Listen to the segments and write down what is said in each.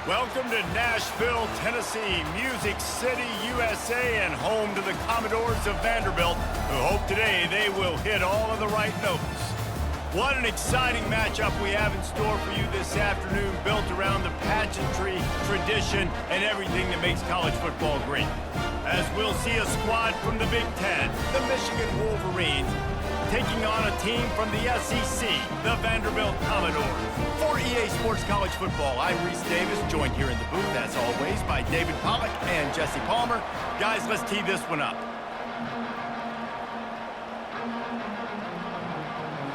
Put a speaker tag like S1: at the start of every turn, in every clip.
S1: Welcome to Nashville, Tennessee, Music City, USA, and home to the Commodores of Vanderbilt, who hope today they will hit all of the right notes. What an exciting matchup we have in store for you this afternoon, built around the pageantry, tradition, and everything that makes college football great. As we'll see a squad from the Big Ten, the Michigan Wolverines, taking on a team from the SEC, the Vanderbilt Commodores. For EA Sports College Football, I'm Reese Davis, joined here in the booth, as always, by David Pollack and Jesse Palmer. Guys, let's tee this one up.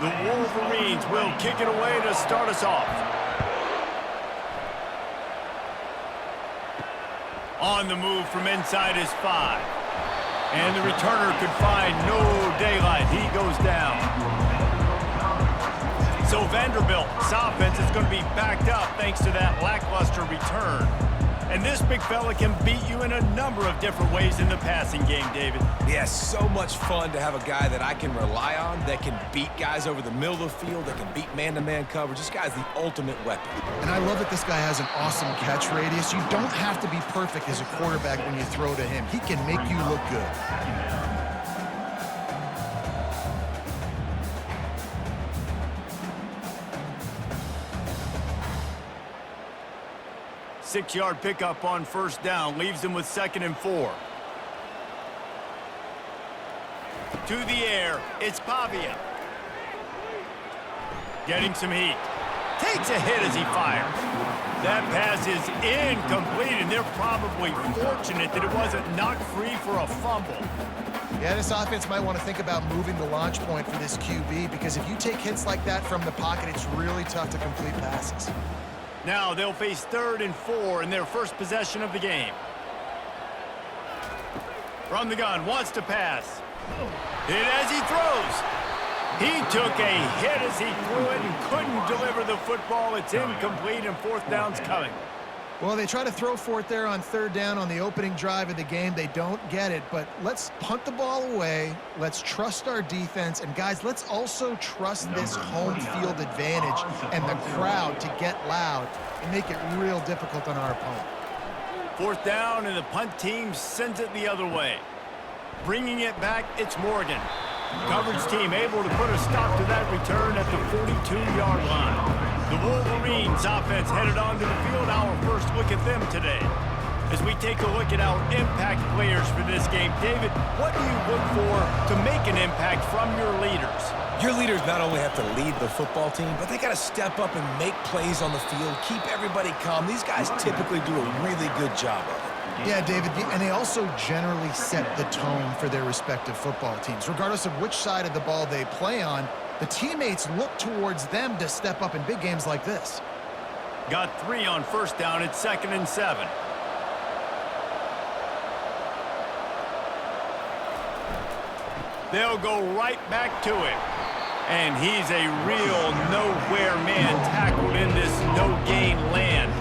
S1: The Wolverines will kick it away to start us off. On the move from inside his 5. And the returner could find no daylight. He goes down. So Vanderbilt's offense is going to be backed up thanks to that lackluster return. And this big fella can beat you in a number of different ways in the passing game, David.
S2: Yeah, so much fun to have a guy that I can rely on, that can beat guys over the middle of the field, that can beat man-to-man coverage. This guy's the ultimate weapon.
S3: And I love that this guy has an awesome catch radius. You don't have to be perfect as a quarterback when you throw to him. He can make you look good.
S1: 6-yard pickup on first down, leaves him with 2nd and 4. To the air, it's Pavia. Getting some heat. Takes a hit as he fires. That pass is incomplete, and they're probably fortunate that it wasn't knocked free for a fumble.
S3: Yeah, this offense might want to think about moving the launch point for this QB, because if you take hits like that from the pocket, it's really tough to complete passes.
S1: Now they'll face 3rd and 4 in their first possession of the game. From the gun, wants to pass. Hit as he throws. He took a hit as he threw it and couldn't deliver the football. It's incomplete, and 4th down's coming.
S3: Well, they try to throw for it there on 3rd down on the opening drive of the game. They don't get it, but let's punt the ball away. Let's trust our defense. And, guys, let's also trust this home field advantage and the crowd to get loud and make it real difficult on our opponent.
S1: 4th down, and the punt team sends it the other way. Bringing it back, it's Morgan. Coverage team able to put a stop to that return at the 42-yard line. The Wolverines offense headed onto the field. Our first look at them today. As we take a look at our impact players for this game, David, what do you look for to make an impact from your leaders?
S2: Your leaders not only have to lead the football team, but they got to step up and make plays on the field, keep everybody calm. These guys typically do a really good job of it.
S3: Yeah, David, and they also generally set the tone for their respective football teams. Regardless of which side of the ball they play on, the teammates look towards them to step up in big games like this.
S1: Got 3 on first down. It's 2nd and 7. They'll go right back to it. And he's a real nowhere man tackled in this no-gain land.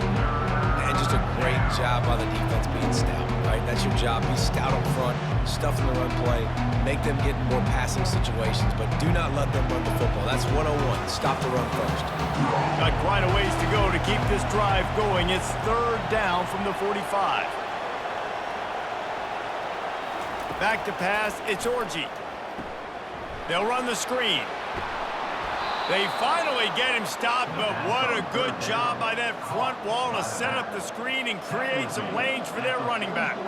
S2: And just a great job by the defense being stout, right? That's your job. Be stout up front, stuff in the run play, make them get in more passing situations, but do not let them run the football. That's 101. Stop the run first.
S1: Got quite a ways to go to keep this drive going. It's 3rd down from the 45. Back to pass, it's Orji. They'll run the screen. They finally get him stopped, but what a good job by that front wall to set up the screen and create some lanes for their running back.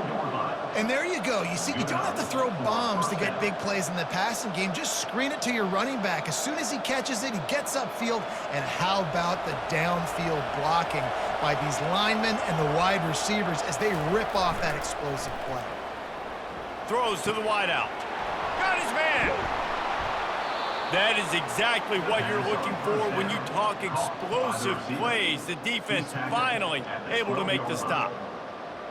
S3: And there you go. You see, you don't have to throw bombs to get big plays in the passing game. Just screen it to your running back. As soon as he catches it, he gets upfield. And how about the downfield blocking by these linemen and the wide receivers as they rip off that explosive play.
S1: Throws to the wideout. Got his man. That is exactly what you're looking for when you talk explosive plays. The defense finally able to make the stop.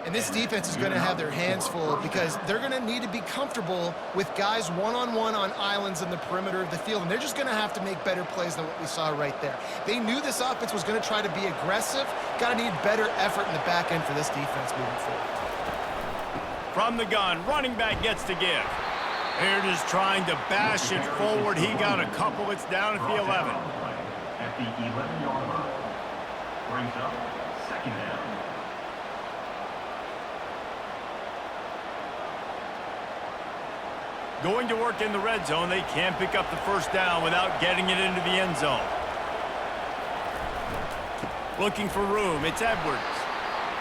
S3: And this defense is going to have their hands full because they're going to need to be comfortable with guys one-on-one on islands in the perimeter of the field. And they're just going to have to make better plays than what we saw right there. They knew this offense was going to try to be aggressive. Got to need better effort in the back end for this defense moving forward.
S1: From the gun, running back gets to give. They're just trying to bash it forward. He got a couple. It's down at the 11.
S4: At the 11-yard line. Brings up
S1: Going to work in the red zone, they can't pick up the first down without getting it into the end zone. Looking for room, it's Edwards.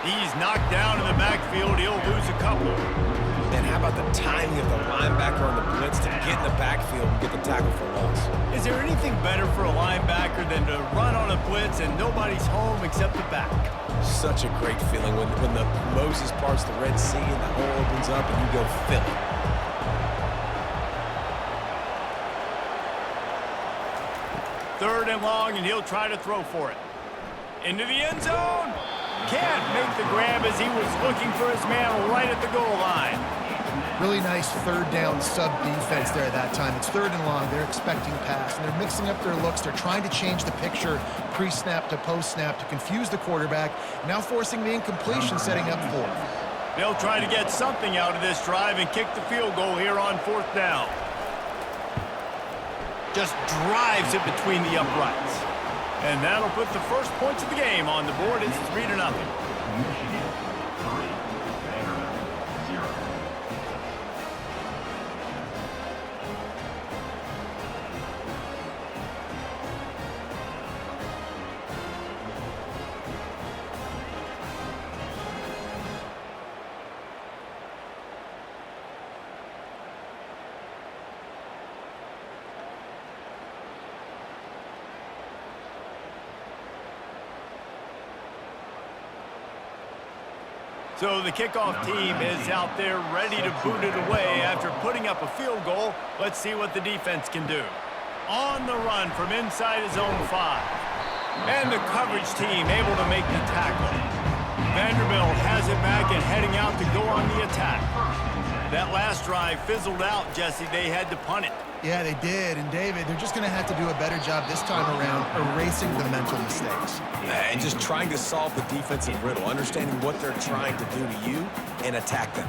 S1: He's knocked down in the backfield, he'll lose a couple.
S2: And how about the timing of the linebacker on the blitz to get in the backfield and get the tackle for loss?
S1: Is there anything better for a linebacker than to run on a blitz and nobody's home except the back?
S2: Such a great feeling when the Moses parts the Red Sea and the hole opens up and you go fill it.
S1: Third and long, and he'll try to throw for it. Into the end zone. Can't make the grab as he was looking for his man right at the goal line.
S3: Really nice third down sub defense there at that time. It's third and long. They're expecting pass, and they're mixing up their looks. They're trying to change the picture pre-snap to post-snap to confuse the quarterback, now forcing the incompletion, setting up fourth.
S1: They'll try to get something out of this drive and kick the field goal here on fourth down. Just drives it between the uprights. And that'll put the first points of the game on the board. It's 3-0. So the kickoff team is out there ready to boot it away after putting up a field goal. Let's see what the defense can do. On the run from inside his own 5. And the coverage team able to make the tackle. Vanderbilt has it back and heading out to go on the attack. That last drive fizzled out, Jesse. They had to punt it.
S3: Yeah, they did. And, David, they're just going to have to do a better job this time around erasing the mental mistakes.
S2: And just trying to solve the defensive riddle, understanding what they're trying to do to you and attack them.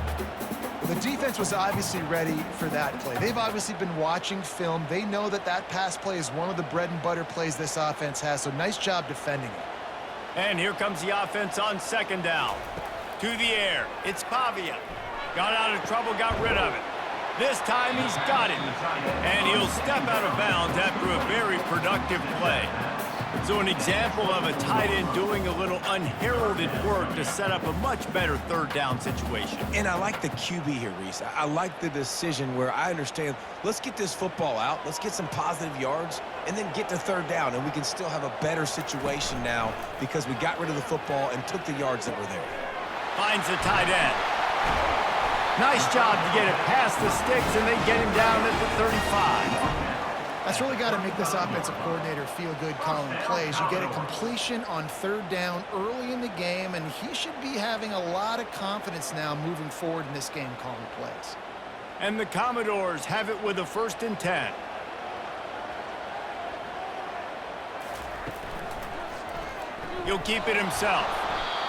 S3: Well, the defense was obviously ready for that play. They've obviously been watching film. They know that that pass play is one of the bread and butter plays this offense has, so nice job defending it.
S1: And here comes the offense on second down. To the air, it's Pavia. Got out of trouble, got rid of it. This time he's got it. And he'll step out of bounds after a very productive play. So an example of a tight end doing a little unheralded work to set up a much better third down situation.
S2: And I like the QB here, Reese. I like the decision where I understand, let's get this football out, let's get some positive yards, and then get to third down, and we can still have a better situation now because we got rid of the football and took the yards that were there.
S1: Finds the tight end. Nice job to get it past the sticks, and they get him down at the 35.
S3: That's really got to make this offensive coordinator feel good calling plays. You get a completion on third down early in the game, and he should be having a lot of confidence now moving forward in this game calling plays.
S1: And the Commodores have it with a 1st and 10. He'll keep it himself.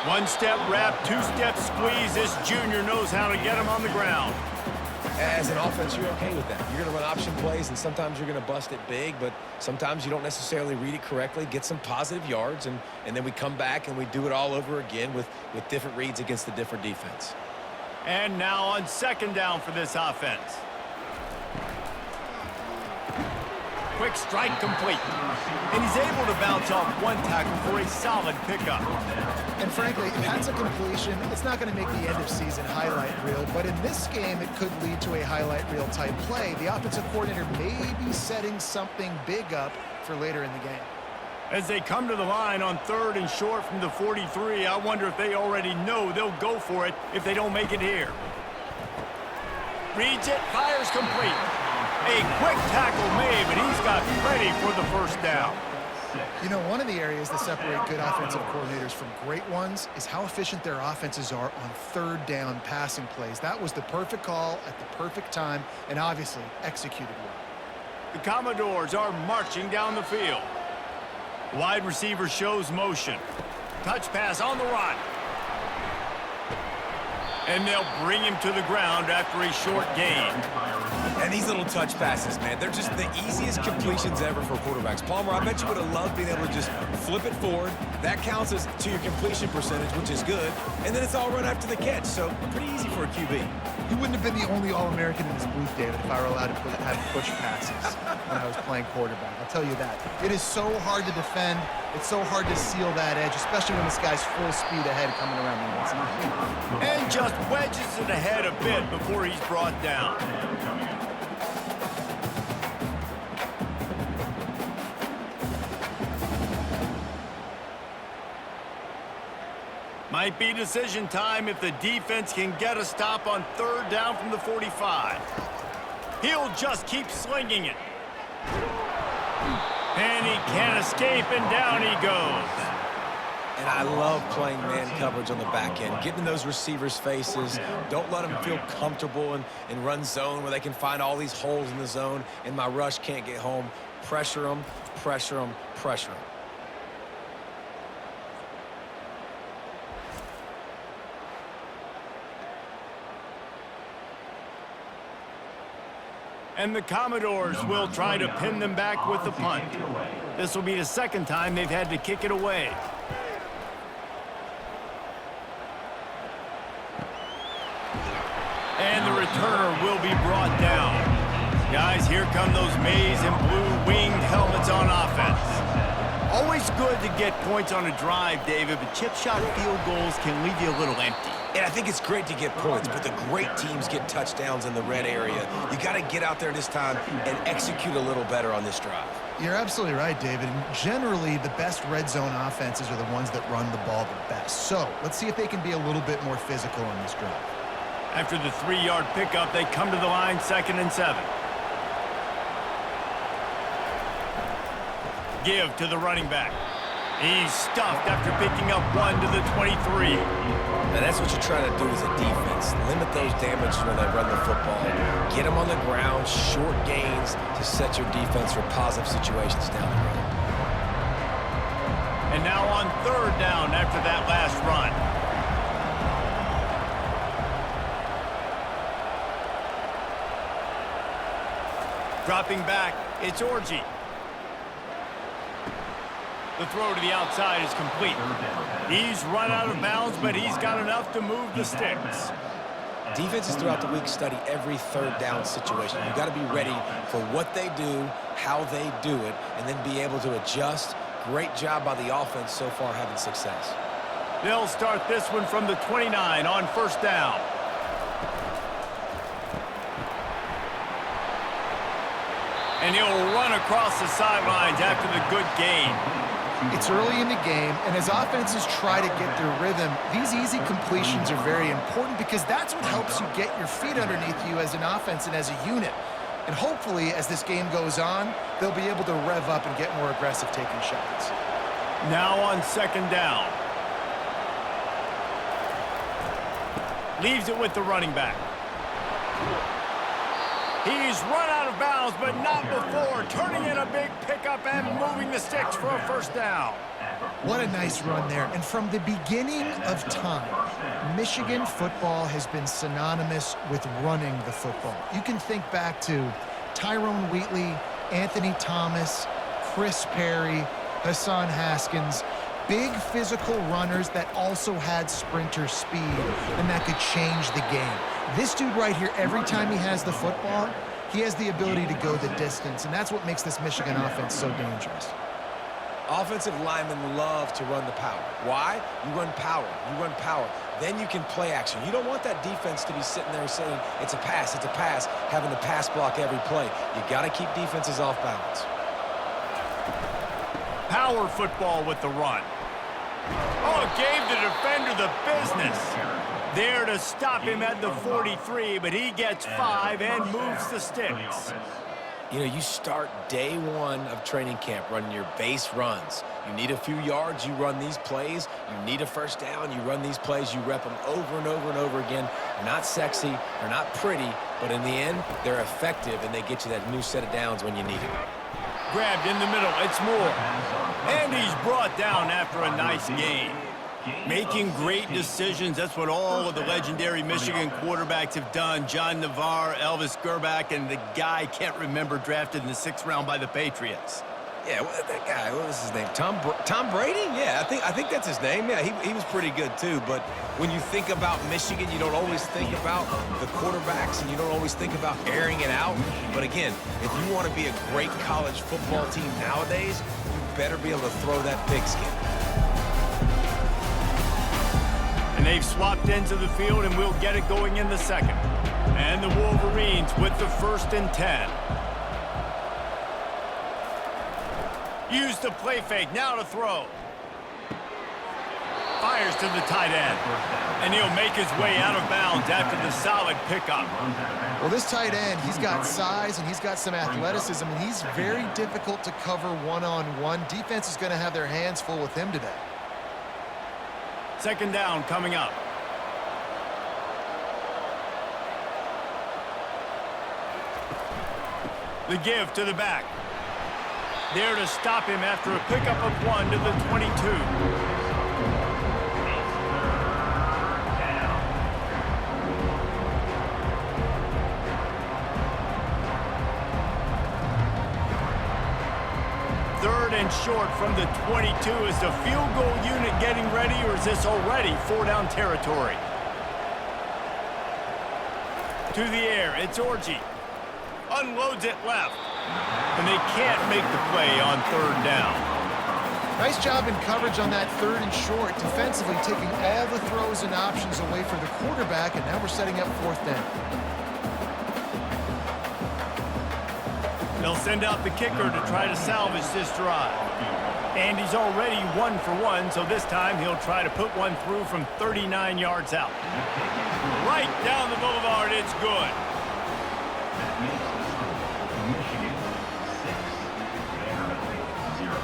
S1: One-step wrap, two-step squeeze. This junior knows how to get him on the ground.
S2: As an offense, you're okay with that. You're going to run option plays, and sometimes you're going to bust it big, but sometimes you don't necessarily read it correctly, get some positive yards, and then we come back and we do it all over again with different reads against the different defense.
S1: And now on second down for this offense. Quick strike complete. And he's able to bounce off one tackle for a solid pickup.
S3: And frankly, if that's a completion, it's not going to make the end-of-season highlight reel. But in this game, it could lead to a highlight reel type play. The offensive coordinator may be setting something big up for later in the game.
S1: As they come to the line on 3rd and short from the 43, I wonder if they already know they'll go for it if they don't make it here. Reads it, fires complete. A quick tackle made, but he's got ready for the first down.
S3: You know, one of the areas that separate good offensive coordinators from great ones is how efficient their offenses are on third down passing plays. That was the perfect call at the perfect time and obviously executed well.
S1: The Commodores are marching down the field. Wide receiver shows motion. Touch pass on the run. And they'll bring him to the ground after a short gain.
S2: And these little touch passes, man, they're just the easiest completions ever for quarterbacks. Palmer, I bet you would have loved being able to just flip it forward. That counts as to your completion percentage, which is good. And then it's all right after the catch, so pretty easy for a QB.
S3: You wouldn't have been the only All-American in this booth, David, if I were allowed to have push passes when I was playing quarterback. I'll tell you that. It is so hard to defend. It's so hard to seal that edge, especially when this guy's full speed ahead coming around the inside.
S1: And just wedges it ahead a bit before he's brought down. Might be decision time if the defense can get a stop on third down from the 45. He'll just keep slinging it. And he can't escape, and down he goes.
S2: And I love playing man coverage on the back end, getting in those receivers' faces. Don't let them feel comfortable in run zone where they can find all these holes in the zone, and my rush can't get home. Pressure them, pressure them, pressure them.
S1: And the Commodores will try to pin them back with the punt. This will be the second time they've had to kick it away. And the returner will be brought down. Guys, here come those maize and blue winged helmets on offense. Always good to get points on a drive, David, but chip shot field goals can leave you a little empty.
S2: And I think it's great to get points, but the great teams get touchdowns in the red area. You got to get out there this time and execute a little better on this drive.
S3: You're absolutely right, David. And generally, the best red zone offenses are the ones that run the ball the best. So let's see if they can be a little bit more physical on this drive.
S1: After the 3-yard pickup, they come to the line, 2nd and 7. Give to the running back. He's stuffed after picking up 1 to the 23.
S2: And that's what you're trying to do as a defense. Limit those damages when they run the football. Get them on the ground, short gains to set your defense for positive situations down the road.
S1: And now on 3rd down after that last run. Dropping back, it's Orji. The throw to the outside is complete. He's run out of bounds, but he's got enough to move the sticks.
S2: Defenses throughout the week study every 3rd down situation. You've got to be ready for what they do, how they do it, and then be able to adjust. Great job by the offense so far having success.
S1: They'll start this one from the 29 on 1st down. And he'll run across the sidelines after the good gain.
S3: It's early in the game, and as offenses try to get their rhythm, these easy completions are very important because that's what helps you get your feet underneath you as an offense and as a unit. And hopefully, as this game goes on, they'll be able to rev up and get more aggressive taking shots.
S1: Now on 2nd down. Leaves it with the running back. He's run out of bounds, but not before turning in a big pickup and moving the sticks for a 1st down.
S3: What a nice run there. And from the beginning of time, Michigan football has been synonymous with running the football. You can think back to Tyrone Wheatley, Anthony Thomas, Chris Perry, Hassan Haskins, big physical runners that also had sprinter speed and that could change the game. This dude right here, every time he has the football, he has the ability to go the distance, and that's what makes this Michigan offense so dangerous.
S2: Offensive linemen love to run the power. Why? You run power. You run power. Then you can play action. You don't want that defense to be sitting there saying, it's a pass, having to pass block every play. You got to keep defenses off balance.
S1: Power football with the run. Oh, gave the defender the business. There to stop him at the 43, but he gets 5 and moves the sticks.
S2: You know, you start day 1 of training camp running your base runs. You need a few yards, you run these plays. You need a 1st down, you run these plays. You rep them over and over and over again. They're not sexy, they're not pretty, but in the end, they're effective, and they get you that new set of downs when you need it.
S1: Grabbed in the middle, it's Moore. And he's brought down after a nice gain. Making great decisions, that's what all of the legendary Michigan quarterbacks have done. John Navarre, Elvis Gerbach, and the guy, can't remember, drafted in the 6th round by the Patriots.
S2: Yeah, that guy, what was his name? Tom Brady? Yeah, I think that's his name. Yeah, he was pretty good too. But when you think about Michigan, you don't always think about the quarterbacks, and you don't always think about airing it out. But again, if you want to be a great college football team nowadays, you better be able to throw that pigskin.
S1: And they've swapped ends of the field, and we'll get it going in the 2nd. And the Wolverines with the 1st and 10. Use the play fake, now to throw. Fires to the tight end. And he'll make his way out of bounds after the solid pickup.
S3: Well, this tight end, he's got size and he's got some athleticism, and he's very difficult to cover one-on-one. Defense is going to have their hands full with him today.
S1: 2nd down coming up. The give to the back. There to stop him after a pickup of 1 to the 22. Third and short from the 22. Is the field goal unit getting ready, or is this already 4-down territory? To the air, it's Orji. Unloads it left. And they can't make the play on 3rd down.
S3: Nice job in coverage on that 3rd and short, defensively taking all the throws and options away for the quarterback, and now we're setting up 4th down.
S1: They'll send out the kicker to try to salvage this drive. And he's already 1 for 1, so this time he'll try to put one through from 39 yards out. Right down the boulevard, it's good.
S4: Michigan 6, Vanderbilt 0.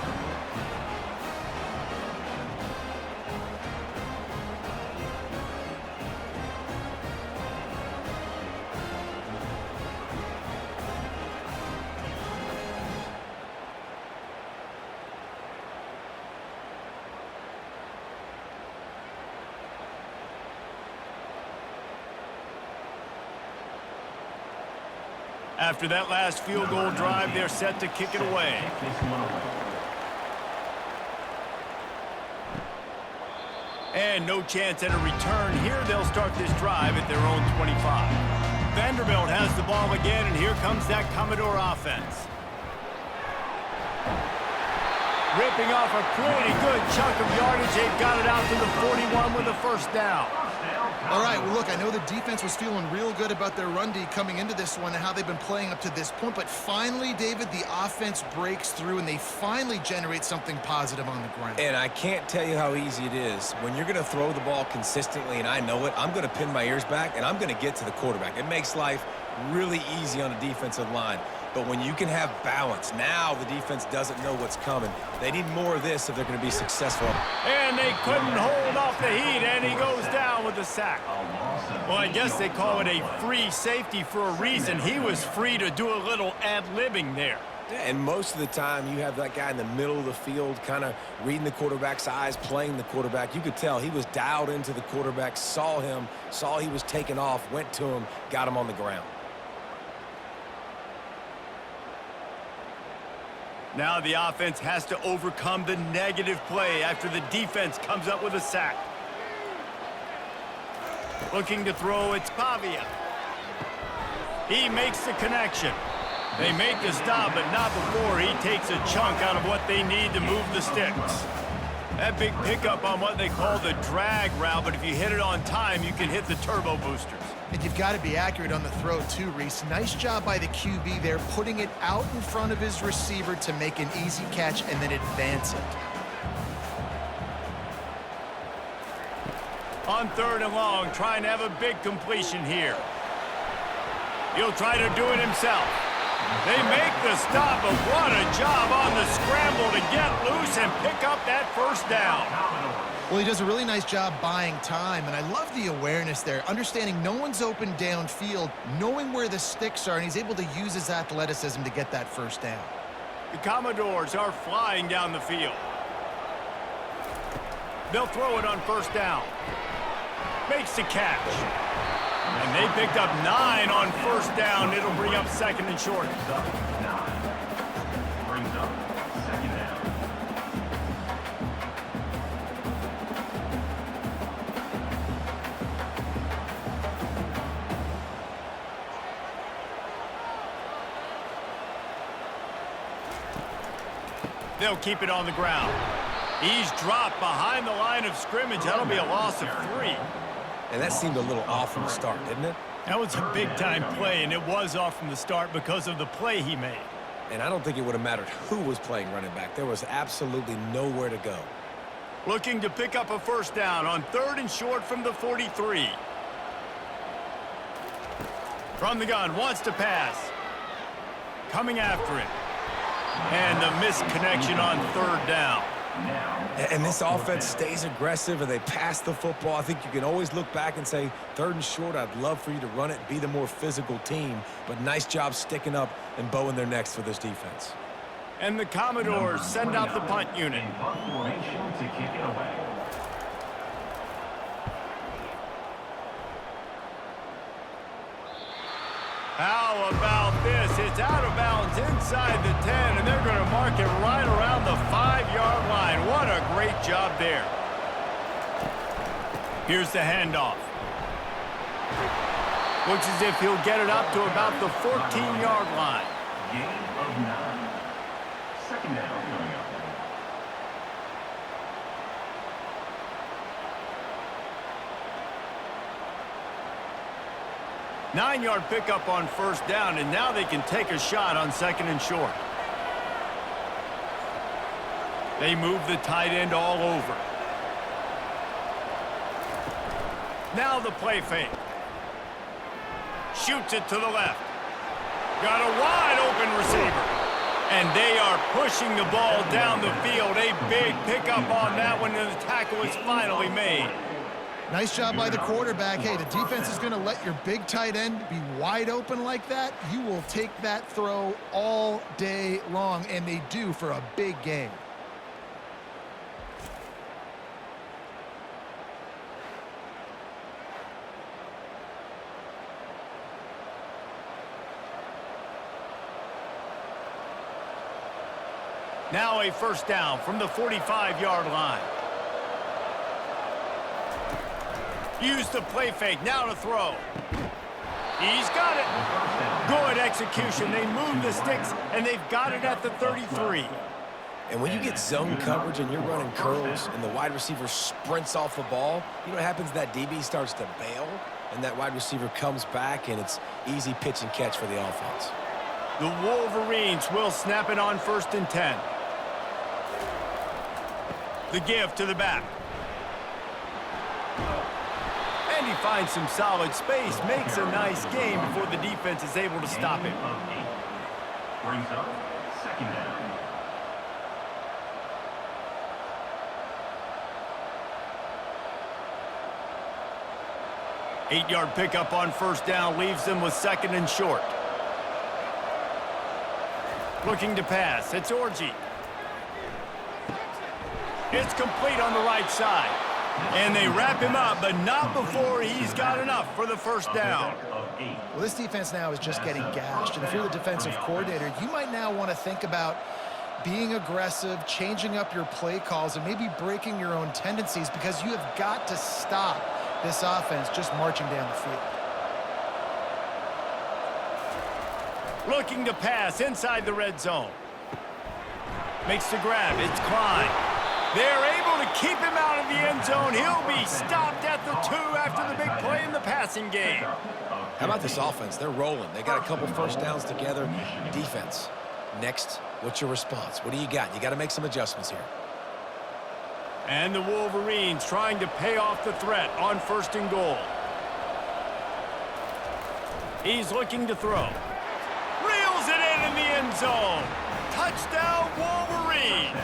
S1: After that last field goal drive, they're set to kick it away. And no chance at a return here. They'll start this drive at their own 25. Vanderbilt has the ball again, and here comes that Commodore offense. Ripping off a pretty good chunk of yardage. They've got it out to the 41 with a 1st down.
S3: All right, well, look, I know the defense was feeling real good about their run D coming into this one and how they've been playing up to this point, but finally, David, the offense breaks through and they finally generate something positive on the ground.
S2: And I can't tell you how easy it is. When you're going to throw the ball consistently, and I know it, I'm going to pin my ears back, and I'm going to get to the quarterback. It makes life really easy on a defensive line. But when you can have balance, now the defense doesn't know what's coming. They need more of this if they're going to be successful.
S1: And they couldn't hold off the heat, and he goes down with the sack. Well, I guess they call it a free safety for a reason. He was free to do a little ad-libbing there.
S2: And most of the time, you have that guy in the middle of the field kind of reading the quarterback's eyes, playing the quarterback. You could tell he was dialed into the quarterback, saw him, saw he was taking off, went to him, got him on the ground.
S1: Now the offense has to overcome the negative play after the defense comes up with a sack. Looking to throw, it's Pavia. He makes the connection. They make the stop, but not before he takes a chunk out of what they need to move the sticks. That big pickup on what they call the drag route, but if you hit it on time, you can hit the turbo boosters.
S3: And you've got to be accurate on the throw too, Reese. Nice job by the QB there, putting it out in front of his receiver to make an easy catch and then advance it.
S1: On 3rd and long, trying to have a big completion here. He'll try to do it himself. They make the stop, but what a job on the scramble to get loose and pick up that 1st down.
S3: Well, he does a really nice job buying time, and I love the awareness there, understanding no one's open downfield, knowing where the sticks are, and he's able to use his athleticism to get that 1st down.
S1: The Commodores are flying down the field. They'll throw it on first down. Makes the catch. And they picked up 9 on first down. It'll bring up second and short.
S4: Brings up 2nd down.
S1: They'll keep it on the ground. He's dropped behind the line of scrimmage. That'll be a loss of 3.
S2: And that seemed a little off from the start, didn't it?
S1: That was a big-time play, and it was off from the start because of the play he made.
S2: And I don't think it would have mattered who was playing running back. There was absolutely nowhere to go.
S1: Looking to pick up a first down on 3rd and short from the 43. From the gun, wants to pass. Coming after it. And the missed connection on 3rd down.
S2: And this offense stays aggressive and they pass the football. I think you can always look back and say, 3rd and short, I'd love for you to run it, be the more physical team. But nice job sticking up and bowing their necks for this defense.
S1: And the Commodores send out the punt unit.
S4: Punt formation to kick it away.
S1: How about this? It's out of bounds inside the 10, and they're going to mark it right around the 5-yard line. What a great job there. Here's the handoff. Looks as if he'll get it up to about the 14-yard line.
S4: Gain of 9. 2nd down coming up.
S1: Nine-yard pickup on first down, and now they can take a shot on 2nd and short. They move the tight end all over. Now the play fake. Shoots it to the left. Got a wide-open receiver. And they are pushing the ball down the field. A big pickup on that one, and the tackle is finally made.
S3: Nice job by the quarterback. Hey, the defense is going to let your big tight end be wide open like that. You will take that throw all day long, and they do for a big game.
S1: Now a first down from the 45-yard line. Use the play fake, now to throw. He's got it. Good execution. They move the sticks, and they've got it at the 33.
S2: And when you get zone coverage and you're running curls and the wide receiver sprints off the ball, you know what happens? That DB starts to bail, and that wide receiver comes back, and it's easy pitch and catch for the offense.
S1: The Wolverines will snap it on 1st and 10. The give to the back. And he finds some solid space, makes a nice game before the defense is able to stop him.
S4: Brings up 2nd down.
S1: Eight-yard pickup on first down leaves them with 2nd and short. Looking to pass. It's Orji. It's complete on the right side. And they wrap him up, but not before he's got enough for the first down.
S3: Well, this defense now is just getting gashed. And if you're the defensive coordinator, you might now want to think about being aggressive, changing up your play calls, and maybe breaking your own tendencies, because you have got to stop this offense just marching down the field.
S1: Looking to pass inside the red zone. Makes the grab. It's Klein. They're able to keep him out of the end zone. He'll be stopped at the 2 after the big play in the passing game.
S2: How about this offense? They're rolling. They got a couple first downs together. Defense. Next, what's your response? What do you got? You got to make some adjustments here.
S1: And the Wolverines trying to pay off the threat on 1st and goal. He's looking to throw. Reels it in the end zone. Touchdown, Wolverines.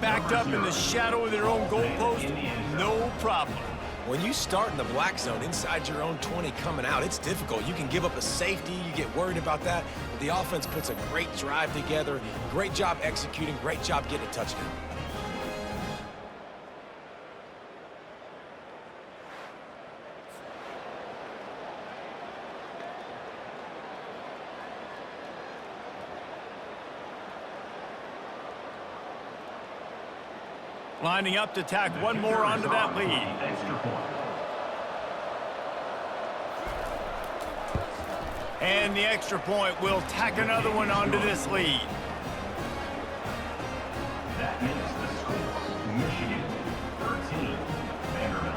S1: Backed up in the shadow of their own goalpost, no problem.
S2: When you start in the black zone inside your own 20 coming out, it's difficult. You can give up a safety. You get worried about that. But the offense puts a great drive together. Great job executing. Great job getting a touchdown.
S1: Lining up to tack one more onto that lead.
S4: Extra point.
S1: And the extra point will tack another one onto this lead.
S4: That makes the score Michigan 13, Vanderbilt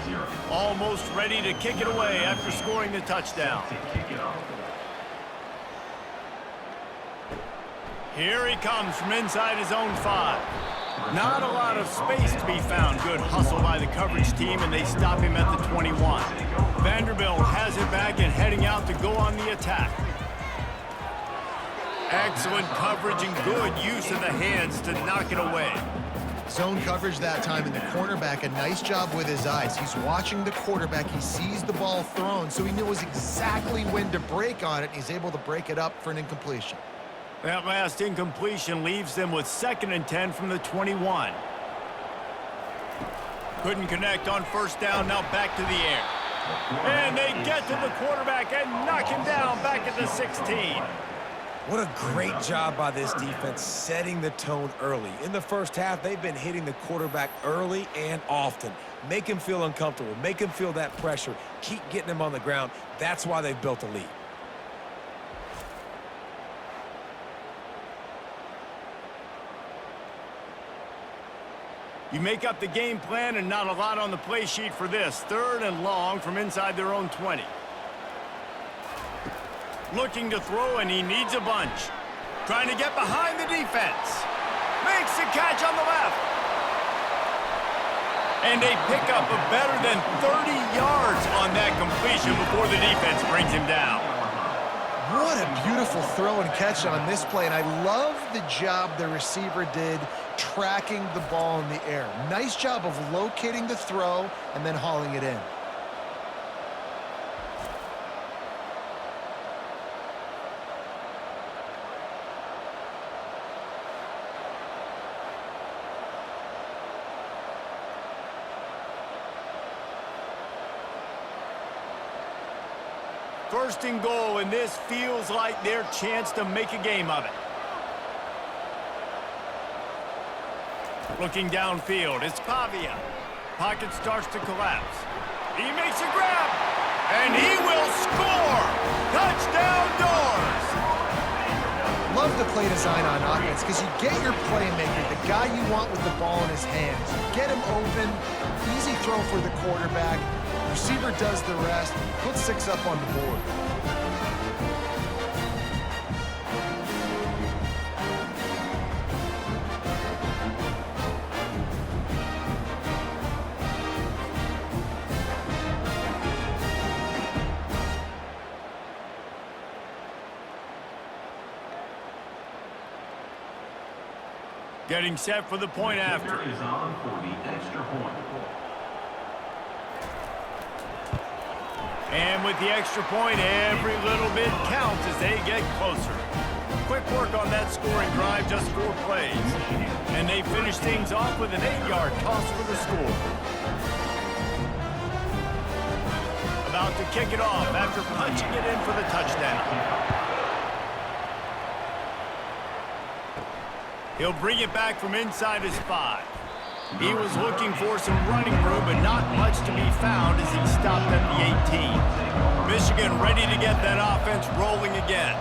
S4: 0.
S1: Almost ready to kick it away after scoring the touchdown.
S4: To kick it off.
S1: Here he comes from inside his own 5. Not a lot of space to be found. Good hustle by the coverage team, and they stop him at the 21. Vanderbilt has it back and heading out to go on the attack. Excellent coverage and good use of the hands to knock it away.
S3: Zone coverage that time, and the cornerback, a nice job with his eyes. He's watching the quarterback. He sees the ball thrown, so he knows exactly when to break on it. He's able to break it up for an incompletion.
S1: That last incompletion leaves them with 2nd and 10 from the 21. Couldn't connect on first down, now back to the air. And they get to the quarterback and knock him down back at the 16.
S2: What a great job by this defense setting the tone early. In the first half, they've been hitting the quarterback early and often. Make him feel uncomfortable. Make him feel that pressure. Keep getting him on the ground. That's why they've built a lead.
S1: You make up the game plan and not a lot on the play sheet for this. 3rd and long from inside their own 20. Looking to throw, and he needs a bunch. Trying to get behind the defense. Makes the catch on the left. And they pick up a better than 30 yards on that completion before the defense brings him down.
S3: What a beautiful throw and catch on this play, and I love the job the receiver did tracking the ball in the air. Nice job of locating the throw and then hauling it in.
S1: First and goal, and this feels like their chance to make a game of it. Looking downfield, it's Pavia. Pocket starts to collapse. He makes a grab, and he will score! Touchdown Doors!
S3: Love the play design on offense because you get your playmaker, the guy you want with the ball in his hands. Get him open, easy throw for the quarterback. Receiver does the rest, put 6 up on the board.
S1: Getting set for the point after.
S4: Is on for the extra point.
S1: And with the extra point, every little bit counts as they get closer. Quick work on that scoring drive, just 4 plays. And they finish things off with an 8-yard toss for the score. About to kick it off after punching it in for the touchdown. He'll bring it back from inside his 5. He was looking for some running room, but not much to be found as he stopped at the 18. Michigan ready to get that offense rolling again.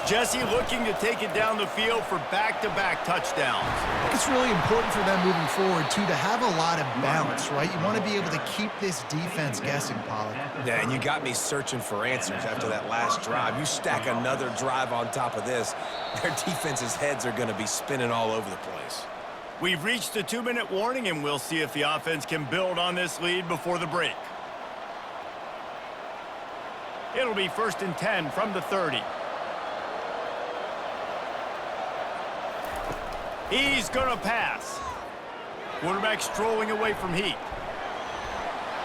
S1: Jesse looking to take it down the field for back-to-back touchdowns.
S3: I think it's really important for them moving forward, too, to have a lot of balance, right? You want to be able to keep this defense guessing, Pollard.
S2: Yeah, and you got me searching for answers after that last drive. You stack another drive on top of this, their defense's heads are going to be spinning all over the place.
S1: We've reached the 2-minute warning, and we'll see if the offense can build on this lead before the break. It'll be 1st and 10 from the 30. He's gonna pass. Quarterback strolling away from heat.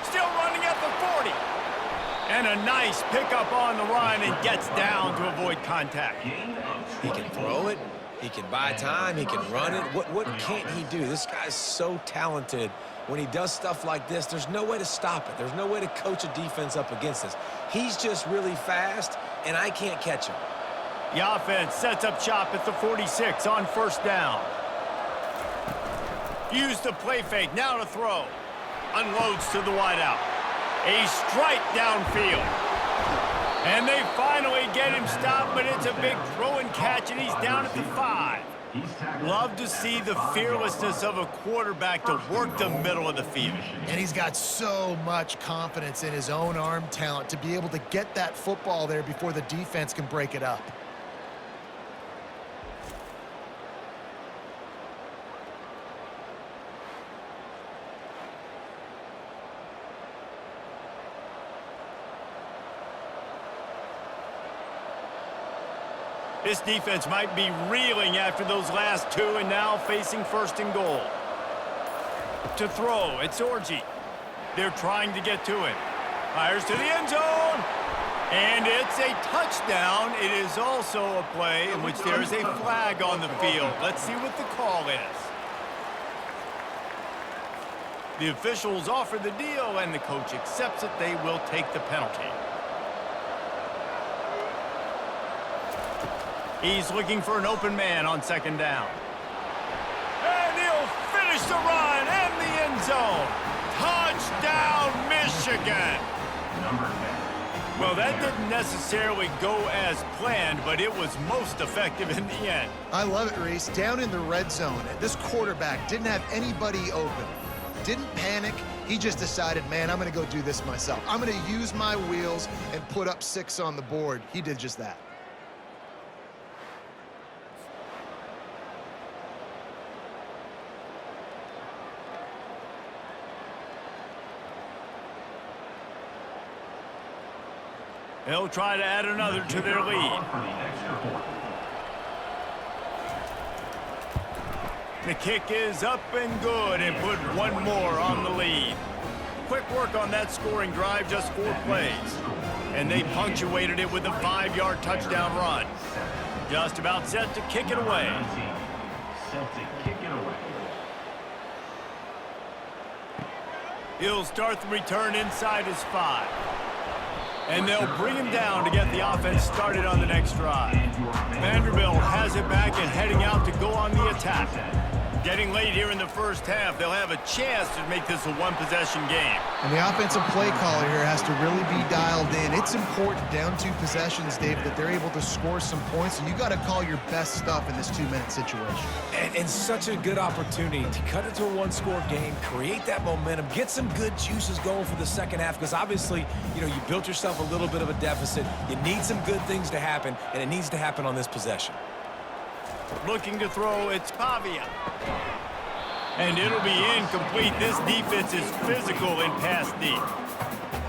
S1: Still running at the 40. And a nice pickup on the run and gets down to avoid contact.
S2: He can throw it. He can buy time. He can run it. What can't he do? This guy's so talented. When he does stuff like this, there's no way to stop it. There's no way to coach a defense up against this. He's just really fast, and I can't catch him.
S1: The offense sets up shop at the 46 on 1st down. Use the play fake, now to throw. Unloads to the wideout. A strike downfield. And they finally get him stopped, but it's a big throw and catch, and he's down at the 5. Love to see the fearlessness of a quarterback to work the middle of the field.
S3: And he's got so much confidence in his own arm talent to be able to get that football there before the defense can break it up.
S1: This defense might be reeling after those last 2 and now facing 1st and goal. To throw, it's Orji. They're trying to get to him. Fires to the end zone. And it's a touchdown. It is also a play in which there is a flag on the field. Let's see what the call is. The officials offer the deal, and the coach accepts it. They will take the penalty. He's looking for an open man on 2nd down. And he'll finish the run and the end zone. Touchdown, Michigan. Well, that didn't necessarily go as planned, but it was most effective in the end.
S3: I love it, Reese. Down in the red zone, this quarterback didn't have anybody open. Didn't panic. He just decided, man, I'm going to go do this myself. I'm going to use my wheels and put up 6 on the board. He did just that.
S1: They'll try to add another to their lead. The kick is up and good, and put 1 more on the lead. Quick work on that scoring drive, just 4 plays. And they punctuated it with a 5-yard touchdown run. Just about set to kick it away. He'll start the return inside his 5. And they'll bring him down to get the offense started on the next drive. Vanderbilt has it back and heading out to go on the attack. Getting late here in the first half, they'll have a chance to make this a 1-possession game.
S3: And the offensive play caller here has to really be dialed in. It's important down 2 possessions, Dave, that they're able to score some points. So you got to call your best stuff in this 2-minute situation.
S2: And such a good opportunity to cut it to a 1-score game, create that momentum, get some good juices going for the second half, because obviously, you know, you built yourself a little bit of a deficit. You need some good things to happen, and it needs to happen on this possession.
S1: Looking to throw, it's Pavia. And it'll be incomplete. This defense is physical in pass deep.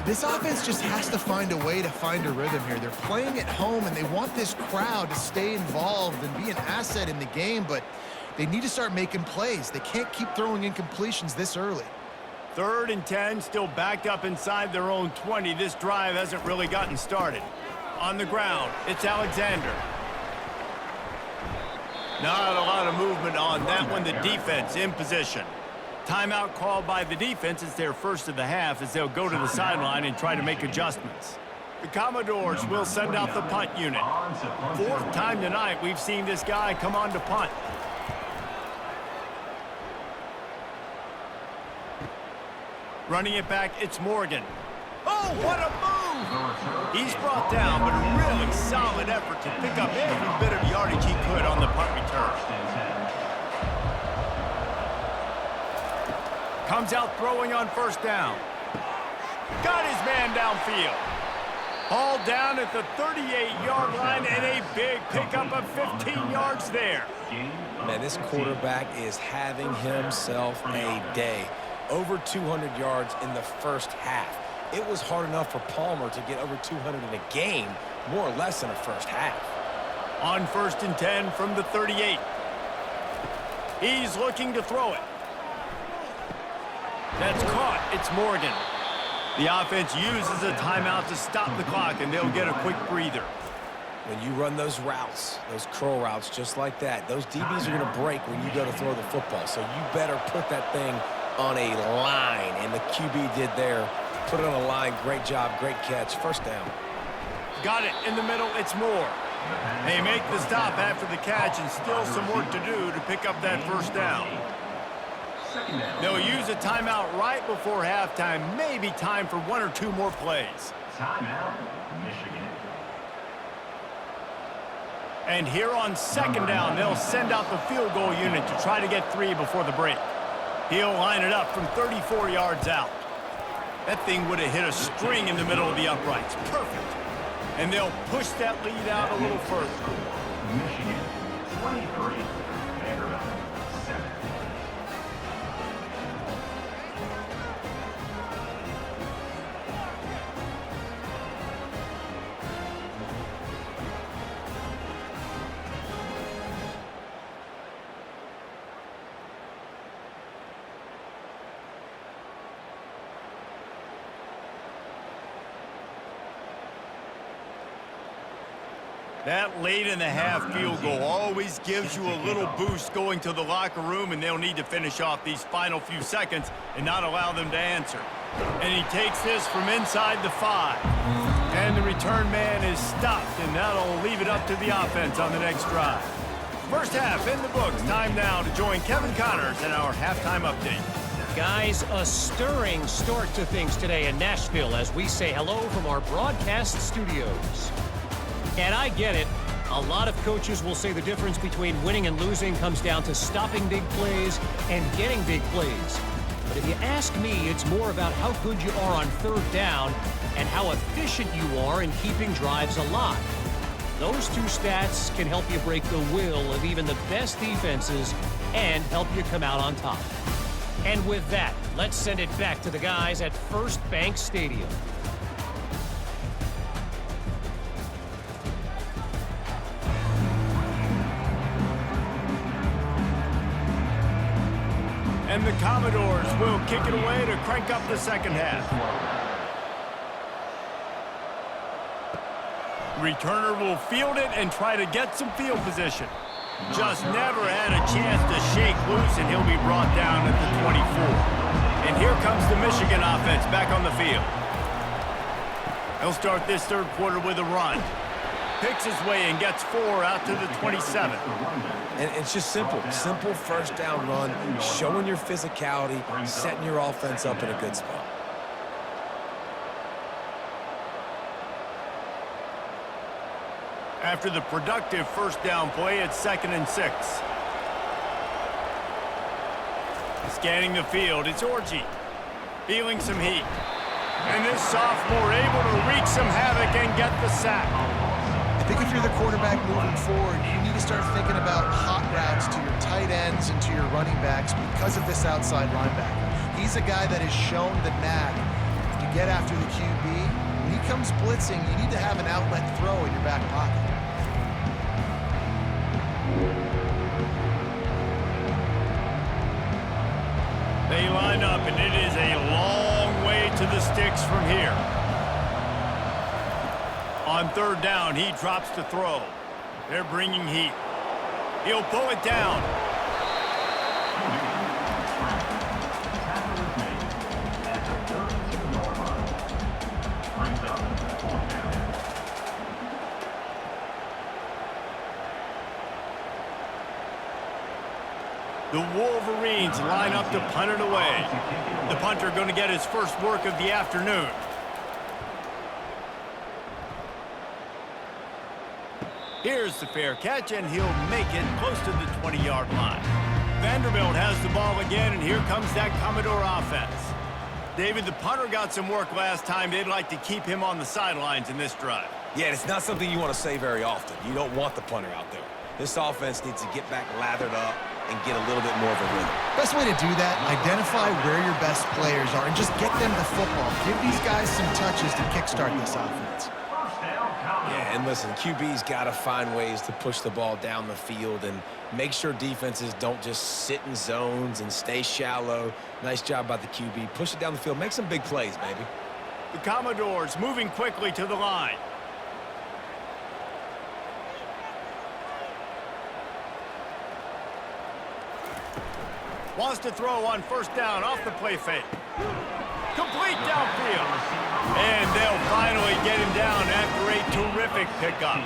S3: This offense just has to find a way to find a rhythm here. They're playing at home, and they want this crowd to stay involved and be an asset in the game, but they need to start making plays. They can't keep throwing incompletions this early.
S1: 3rd and 10, still backed up inside their own 20. This drive hasn't really gotten started. On the ground, it's Alexander. Not a lot of movement on that one. The defense in position. Timeout called by the defense. It's their first of the half as they'll go to the sideline and try to make adjustments. The Commodores will send out the punt unit. 4th time tonight we've seen this guy come on to punt. Running it back, it's Morgan. Oh, what a move! He's brought down, but a really solid effort to pick up every bit of yardage he could on the punt return. Comes out throwing on 1st down. Got his man downfield. Hauled down at the 38-yard line, and a big pickup of 15 yards there.
S2: Man, this quarterback is having himself a day. Over 200 yards in the first half. It was hard enough for Palmer to get over 200 in a game, more or less in the first half.
S1: On 1st and 10 from the 38. He's looking to throw it. That's caught. It's Morgan. The offense uses a timeout to stop the clock, and they'll get a quick breather.
S2: When you run those routes, those curl routes just like that, those DBs are going to break when you go to throw the football. So you better put that thing on a line, and the QB did there. Put it on a line. Great job. Great catch. 1st down.
S1: Got it in the middle. It's Moore. They make the stop after the catch, and still some work to do to pick up that 1st down.
S4: Second down.
S1: They'll use a timeout right before halftime. Maybe time for 1 or 2 more plays.
S4: Timeout, Michigan.
S1: And here on second down, they'll send out the field goal unit to try to get 3 before the break. He'll line it up from 34 yards out. That thing would have hit a string in the middle of the uprights. Perfect. And they'll push that lead out a little further.
S4: Michigan 23, Vanderbilt 7.
S1: That late in the half field goal always gives you a little boost going to the locker room, and they'll need to finish off these final few seconds and not allow them to answer. And he takes this from inside the 5. And the return man is stopped, and that'll leave it up to the offense on the next drive. First half in the books. Time now to join Kevin Connors in our halftime update.
S5: Guys, a stirring start to things today in Nashville as we say hello from our broadcast studios. And I get it. A lot of coaches will say the difference between winning and losing comes down to stopping big plays and getting big plays. But if you ask me, it's more about how good you are on third down and how efficient you are in keeping drives alive. Those 2 stats can help you break the will of even the best defenses and help you come out on top. And with that, let's send it back to the guys at First Bank Stadium.
S1: And the Commodores will kick it away to crank up the second half. Returner will field it and try to get some field position. Just never had a chance to shake loose, and he'll be brought down at the 24. And here comes the Michigan offense back on the field. He'll start this third quarter with a run. Picks his way and gets 4 out to the 27.
S2: And it's just simple. Simple first down run, showing your physicality, setting your offense up in a good spot.
S1: After the productive first down play, it's 2nd and 6. Scanning the field, it's Orji. Feeling some heat. And this sophomore able to wreak some havoc and get the sack.
S3: I think if you're the quarterback moving forward, you need to start thinking about hot routes to your tight ends and to your running backs because of this outside linebacker. He's a guy that has shown the knack to get after the QB. When he comes blitzing, you need to have an outlet throw in your back pocket.
S1: They line up, and it is a long way to the sticks from here. On third down, he drops the throw. They're bringing heat. He'll pull it down. The Wolverines line up to punt it away. The punter going to get his first work of the afternoon. Here's the fair catch, and he'll make it close to the 20-yard line. Vanderbilt has the ball again, and here comes that Commodore offense. David, the punter got some work last time. They'd like to keep him on the sidelines in this drive.
S2: Yeah, it's not something you want to say very often. You don't want the punter out there. This offense needs to get back lathered up and get a little bit more of a rhythm.
S3: Best way to do that, identify where your best players are and just get them the football. Give these guys some touches to kickstart this offense.
S2: Yeah, and listen, QB's got to find ways to push the ball down the field and make sure defenses don't just sit in zones and stay shallow. Nice job by the QB. Push it down the field. Make some big plays, baby.
S1: The Commodores moving quickly to the line. Wants to throw on first down off the play fake. Complete downfield. And they'll finally get him down after a terrific pickup.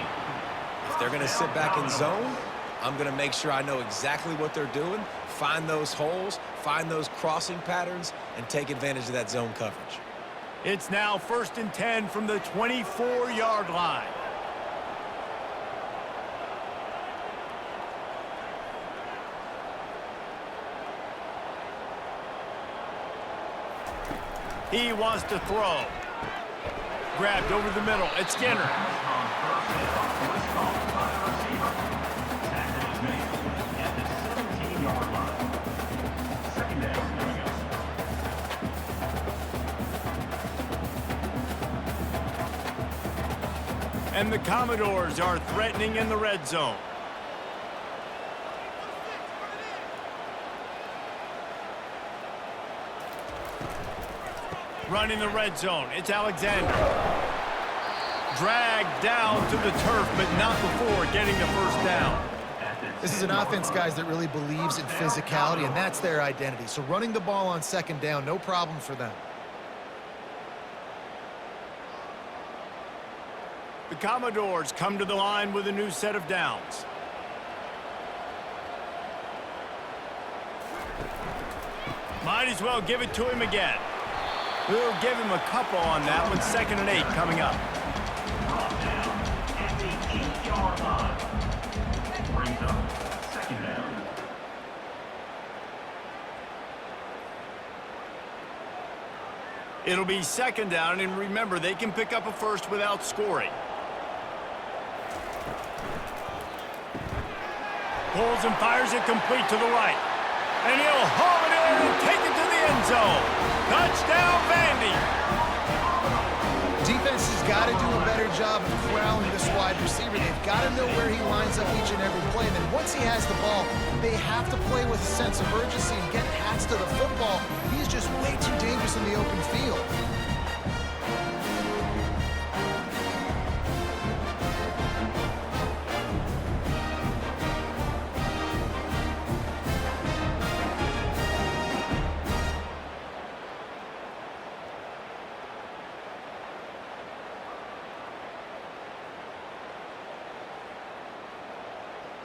S2: If they're going to sit back in zone, I'm going to make sure I know exactly what they're doing, find those holes, find those crossing patterns, and take advantage of that zone coverage.
S1: It's now 1st and 10 from the 24-yard line. He wants to throw. Grabbed over the middle. It's Skinner. And the Commodores are threatening in the red zone. Running the red zone. It's Alexander. Dragged down to the turf, but not before getting the first down.
S3: This is an offense, guys, that really believes in physicality, and that's their identity. So running the ball on 2nd down, no problem for them.
S1: The Commodores come to the line with a new set of downs. Might as well give it to him again. We'll give him a couple on that one. 2nd and 8 coming up.
S4: At the 8-yard line. Brings up 2nd down.
S1: It'll be 2nd down, and remember, they can pick up a first without scoring. Pulls and fires it complete to the right. And he'll haul it in and take it to the end zone. Touchdown, Vandy.
S3: Defense has got to do a better job of corralling this wide receiver. They've got to know where he lines up each and every play. And then once he has the ball, they have to play with a sense of urgency and get hats to the football. He's just way too dangerous in the open field.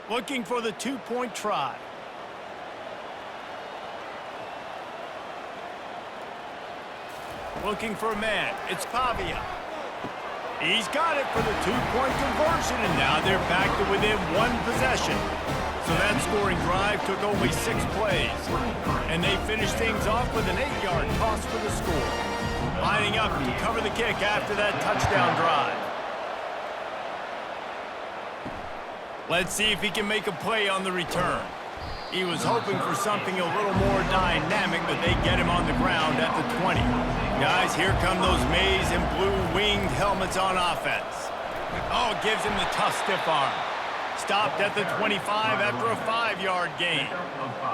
S1: Looking for the 2-point try. Looking for a man. It's Pavia. He's got it for the 2-point conversion, and now they're back to within 1 possession. So that scoring drive took only 6 plays. And they finished things off with an 8-yard toss for the score. Lining up to cover the kick after that touchdown drive. Let's see if he can make a play on the return. He was hoping for something a little more dynamic, but they get him on the ground at the 20. Guys, here come those maize and blue winged helmets on offense. Oh, it gives him the tough stiff arm. Stopped at the 25 after a 5-yard gain.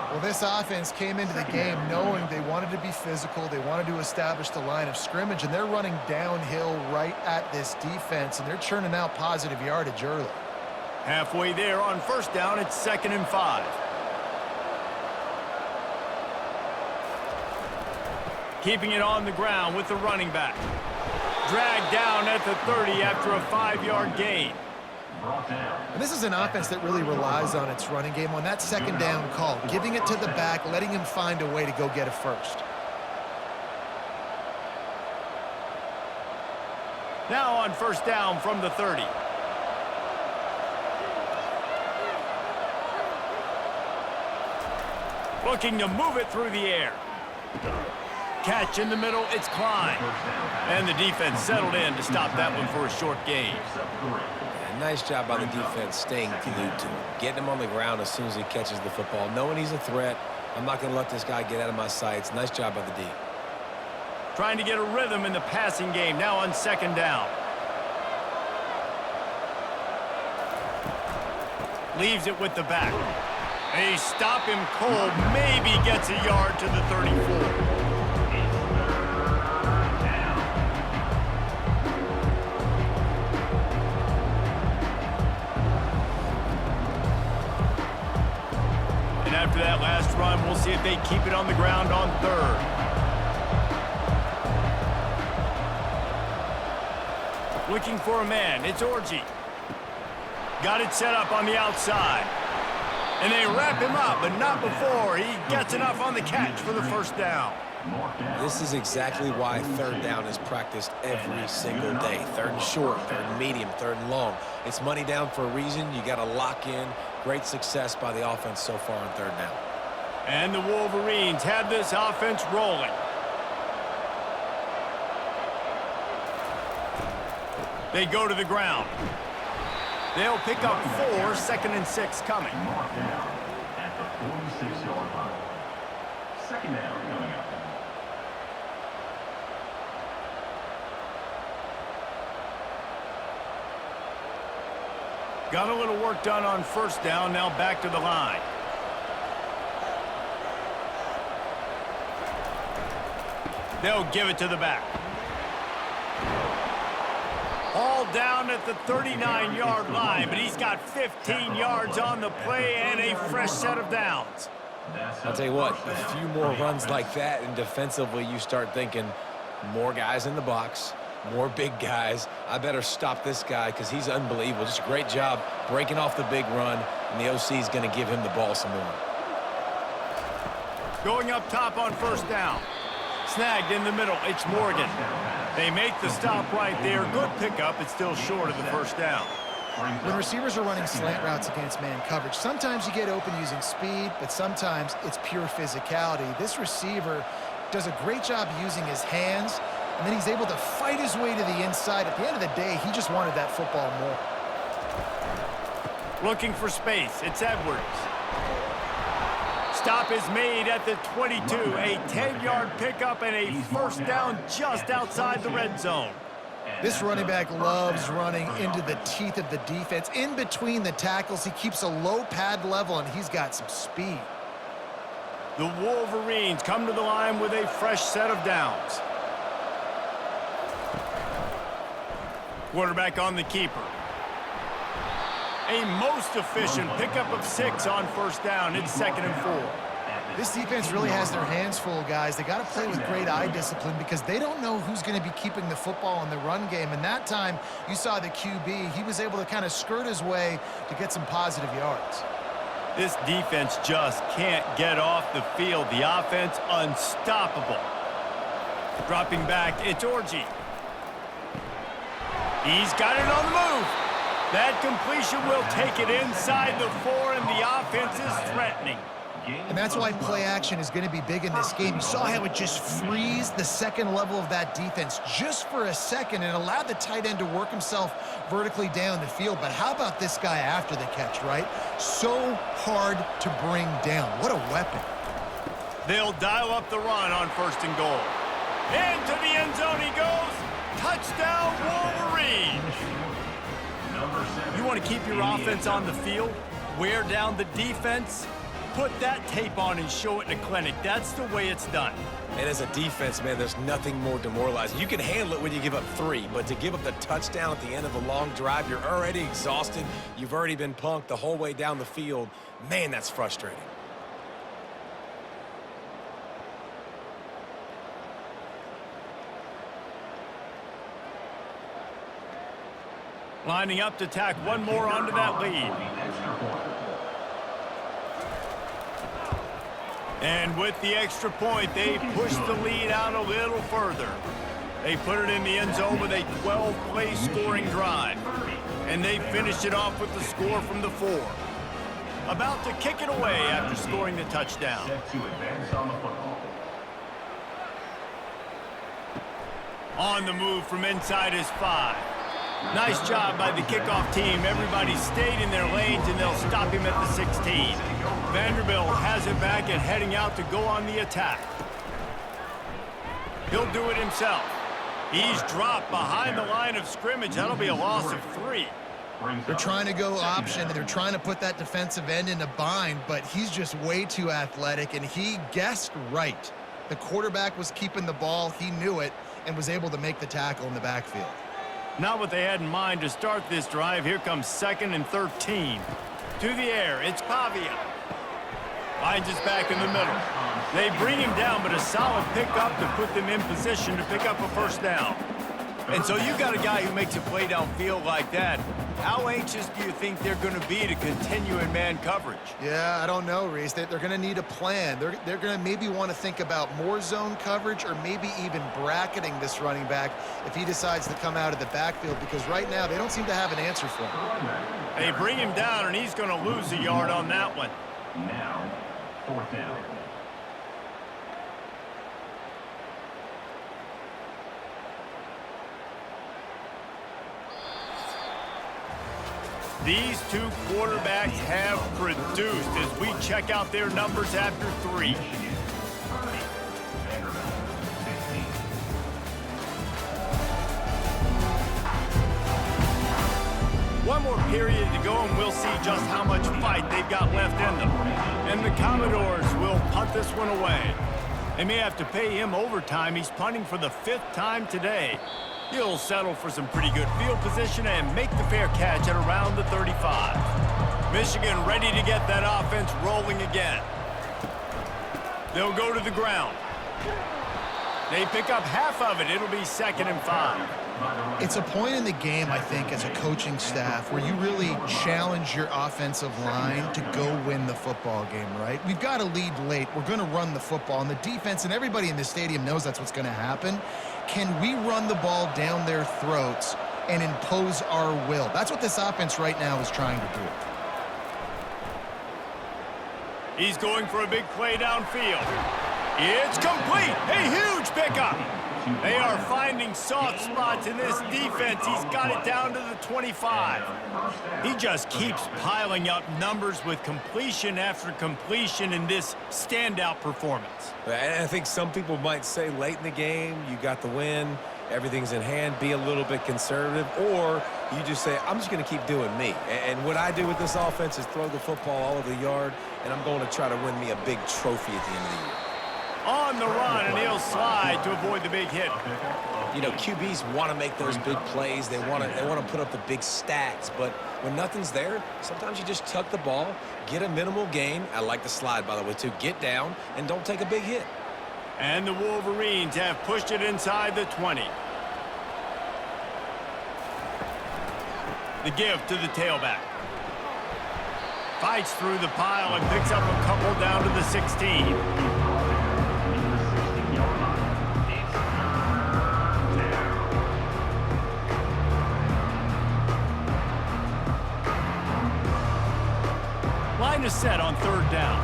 S3: Well, this offense came into the game knowing they wanted to be physical, they wanted to establish the line of scrimmage, and they're running downhill right at this defense, and they're churning out positive yardage early.
S1: Halfway there on 1st down, it's 2nd and 5. Keeping it on the ground with the running back. Dragged down at the 30 after a 5-yard gain.
S3: And this is an offense that really relies on its running game on that 2nd down call, giving it to the back, letting him find a way to go get a first.
S1: Now on 1st down from the 30. Looking to move it through the air. Catch in the middle, it's Klein. And the defense settled in to stop that one for a short gain.
S2: Yeah, nice job by the defense staying glued to him. Getting him on the ground as soon as he catches the football. Knowing he's a threat, I'm not going to let this guy get out of my sights. Nice job by the D.
S1: Trying to get a rhythm in the passing game, now on 2nd down. Leaves it with the back. They stop him cold, maybe gets a yard to the 34. And after that last run, we'll see if they keep it on the ground on 3rd. Looking for a man, it's Orji. Got it set up on the outside. And they wrap him up, but not before he gets enough on the catch for the first down.
S2: This is exactly why third down is practiced every single day. Third and short, third and medium, third and long. It's money down for a reason. You got to lock in. Great success by the offense so far on third down.
S1: And the Wolverines have this offense rolling. They go to the ground. They'll pick up 4, 2nd and 6 coming.
S4: Mark down at the 46-yard line. Second down coming up.
S1: Got a little work done on first down, now back to the line. They'll give it to the back. All down at the 39-yard line, but he's got 15 yards on the play and a fresh set of downs.
S2: I'll tell you what, a few more runs like that, and defensively you start thinking more guys in the box, more big guys. I better stop this guy because he's unbelievable. Just a great job breaking off the big run, and the OC is going to give him the ball some more.
S1: Going up top on first down. Snagged in the middle, it's Morgan. They make the stop right there. Good pickup, it's still short of the first down.
S3: When receivers are running slant routes against man coverage, sometimes you get open using speed, but sometimes it's pure physicality. This receiver does a great job using his hands, and then he's able to fight his way to the inside. At the end of the day, he just wanted that football more.
S1: Looking for space, it's Edwards. Stop is made at the 22, a 10-yard pickup and a first down just outside the red zone.
S3: This running back loves running into the teeth of the defense. In between the tackles, he keeps a low pad level, and he's got some speed.
S1: The Wolverines come to the line with a fresh set of downs. Quarterback on the keeper. A most efficient pickup of 6 on first down. It's 2nd and 4.
S3: This defense really has their hands full, guys. They got to play with great eye discipline because they don't know who's going to be keeping the football in the run game. And that time, you saw the QB. He was able to kind of skirt his way to get some positive yards.
S1: This defense just can't get off the field. The offense unstoppable. Dropping back, it's Orji. He's got it on the move. That completion will take it inside the 4, and the offense is threatening.
S3: And that's why play action is going to be big in this game. You saw how it just frees the second level of that defense just for a second and allowed the tight end to work himself vertically down the field. But how about this guy after the catch, right? So hard to bring down. What a weapon.
S1: They'll dial up the run on 1st and goal. Into the end zone he goes. Touchdown, Wolverines. You want to keep your offense on the field, wear down the defense, put that tape on and show it in a clinic. That's the way it's done.
S2: And as a defense, man, there's nothing more demoralizing. You can handle it when you give up 3, but to give up the touchdown at the end of a long drive, you're already exhausted. You've already been punked the whole way down the field. Man, that's frustrating.
S1: Lining up to tack one more onto that lead. And with the extra point, they push the lead out a little further. They put it in the end zone with a 12-play scoring drive. And they finish it off with the score from the 4. About to kick it away after scoring the touchdown. On the move from inside his 5. Nice job by the kickoff team. Everybody stayed in their lanes, and they'll stop him at the 16. Vanderbilt has it back and heading out to go on the attack. He'll do it himself. He's dropped behind the line of scrimmage. That'll be a loss of 3.
S3: They're trying to go option, and they're trying to put that defensive end in a bind, but he's just way too athletic, and he guessed right. The quarterback was keeping the ball. He knew it and was able to make the tackle in the backfield.
S1: Not what they had in mind to start this drive. Here comes 2nd and 13. To the air, it's Pavia. Finds us back in the middle. They bring him down, but a solid pickup to put them in position to pick up a first down. And so you got a guy who makes a play downfield like that. How anxious do you think they're going to be to continue in man coverage?
S3: Yeah, I don't know, Reese. They're going to need a plan. They're going to maybe want to think about more zone coverage or maybe even bracketing this running back if he decides to come out of the backfield, because right now they don't seem to have an answer for him.
S1: They bring him down, and he's going to lose a yard on that one.
S4: Now, 4th down.
S1: These two quarterbacks have produced as we check out their numbers after 3.
S4: Michigan, 30. Vanderbilt, 15.
S1: One more period to go, and we'll see just how much fight they've got left in them. And the Commodores will punt this one away. They may have to pay him overtime. He's punting for the 5th time today. He'll settle for some pretty good field position and make the fair catch at around the 35. Michigan ready to get that offense rolling again. They'll go to the ground. They pick up half of it. It'll be 2nd and 5.
S3: It's a point in the game, I think, as a coaching staff where you really challenge your offensive line to go win the football game, right? We've got to lead late. We're going to run the football. And the defense and everybody in the stadium knows that's what's going to happen. Can we run the ball down their throats and impose our will? That's what this offense right now is trying to do.
S1: He's going for a big play downfield. It's complete. A huge pickup. They are finding soft spots in this defense. He's got it down to the 25. He just keeps piling up numbers with completion after completion in this standout performance.
S2: And I think some people might say late in the game, you got the win, everything's in hand, be a little bit conservative, or you just say, I'm just going to keep doing me. And what I do with this offense is throw the football all over the yard, and I'm going to try to win me a big trophy at the end of the year.
S1: On the run, and he'll slide to avoid the big hit.
S2: You know, QBs want to make those big plays. They want to put up the big stats. But when nothing's there, sometimes you just tuck the ball, get a minimal gain. I like the slide, by the way, too. Get down and don't take a big hit.
S1: And the Wolverines have pushed it inside the 20. The give to the tailback. Fights through the pile and picks up a couple down to the 16. Line is set on 3rd down.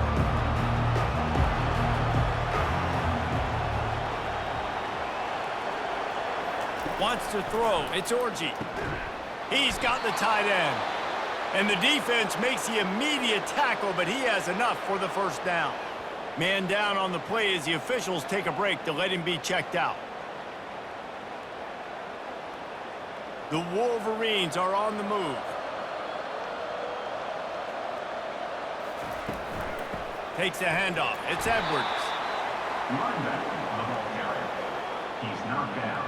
S1: Wants to throw. It's Orji. He's got the tight end. And the defense makes the immediate tackle, but he has enough for the 1st down. Man down on the play as the officials take a break to let him be checked out. The Wolverines are on the move. Takes the handoff. It's Edwards.
S4: Linebacker on the ball carrier. He's knocked down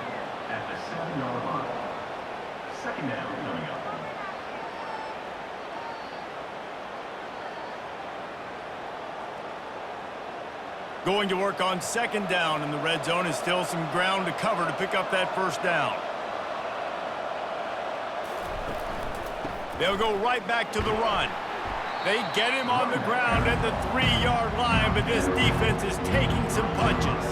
S4: at the 7-yard line. 2nd down coming up.
S1: Going to work on 2nd down, and the red zone is still some ground to cover to pick up that 1st down. They'll go right back to the run. They get him on the ground at the 3-yard line, but this defense is taking some punches.